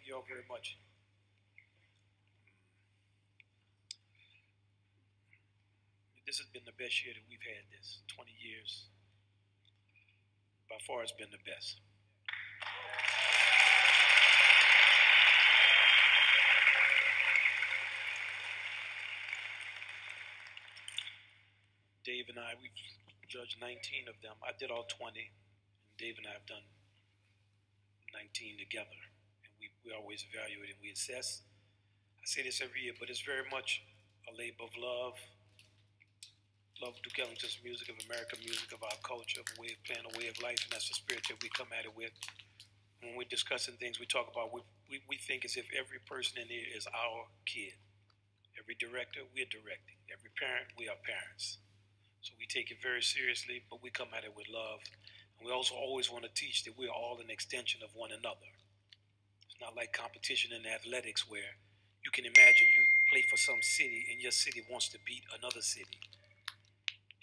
Thank you all very much. This has been the best year that we've had this. 20 years. By far, it's been the best. Dave and I, we've judged 19 of them. I did all 20, and Dave and I have done 19 together. And we always evaluate and we assess. I say this every year, but it's very much a labor of love. Love Duke Ellington's music, of American music, of our culture, of a way of playing, a way of life, and that's the spirit that we come at it with. When we're discussing things, we talk about, we think as if every person in here is our kid. Every director, we're directing. Every parent, we are parents. So we take it very seriously, but we come at it with love. And we also always want to teach that we're all an extension of one another. It's not like competition in athletics where you can imagine you play for some city and your city wants to beat another city.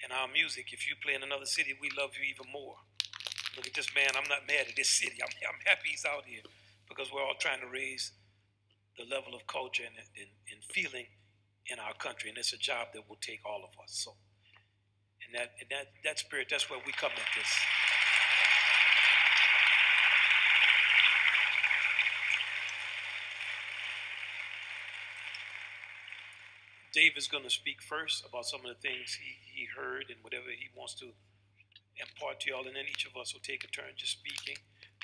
In our music, if you play in another city, we love you even more. Look at this man, I'm not mad at this city. I'm happy he's out here because we're all trying to raise the level of culture and feeling in our country, and it's a job that will take all of us. So, and that spirit, that's where we come at this. Dave is going to speak first about some of the things he heard and whatever he wants to impart to y'all, and then each of us will take a turn just speaking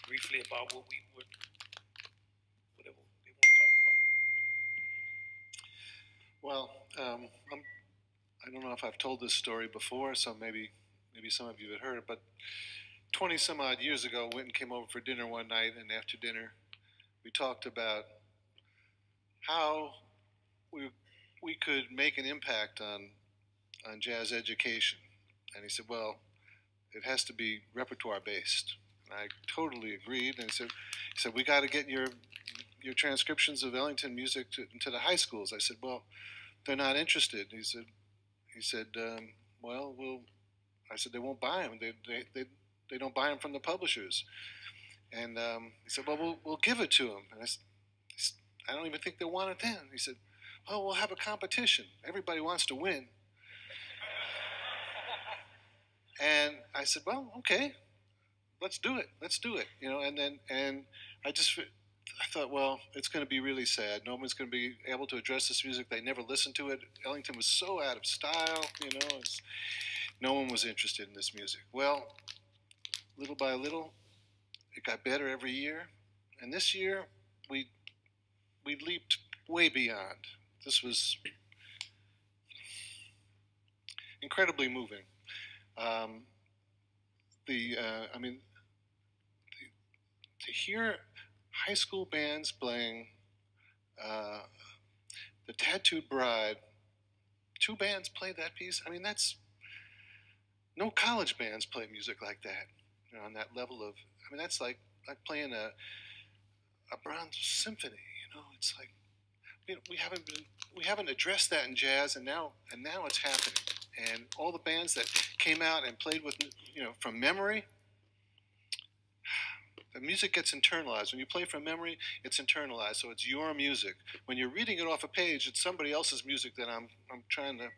briefly about what we would, whatever they want to talk about. Well, I don't know if I've told this story before, so maybe some of you have heard it, but 20 some odd years ago, Winton came over for dinner one night, and after dinner, we talked about how we could make an impact on jazz education. And he said, well, it has to be repertoire based. And I totally agreed. And he said we got to get your transcriptions of Ellington music into the high schools. I said, well, they're not interested. He said, I said, they won't buy them. They don't buy them from the publishers. And he said, well, we'll give it to them. And I said, I don't even think they want it then. He said, oh, we'll have a competition. Everybody wants to win. And I said, well, okay, let's do it. You know, and I thought, well, it's going to be really sad. No one's going to be able to address this music. They never listened to it. Ellington was so out of style, you know. No one was interested in this music. Well, little by little, it got better every year. And this year, we leaped way beyond. This was incredibly moving. To hear high school bands playing The Tattooed Bride, 2 bands played that piece. I mean, no college bands play music like that, you know, on that level of. I mean, that's like playing a Brahms symphony. You know, it's like. You know, we haven't addressed that in jazz, and now it's happening. And all the bands that came out and played with, you know, from memory, the music gets internalized. When you play from memory, it's internalized, so it's your music. When you're reading it off a page, it's somebody else's music that I'm trying to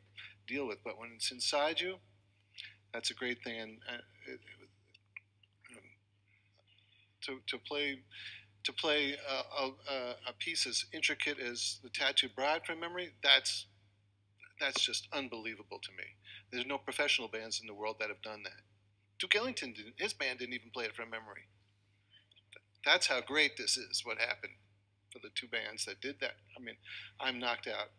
deal with. But when it's inside you, that's a great thing. And to play a piece as intricate as The Tattooed Bride from memory, that's just unbelievable to me. There's no professional bands in the world that have done that. Duke Ellington his band didn't even play it from memory. That's how great this is, what happened for the 2 bands that did that. I mean, I'm knocked out.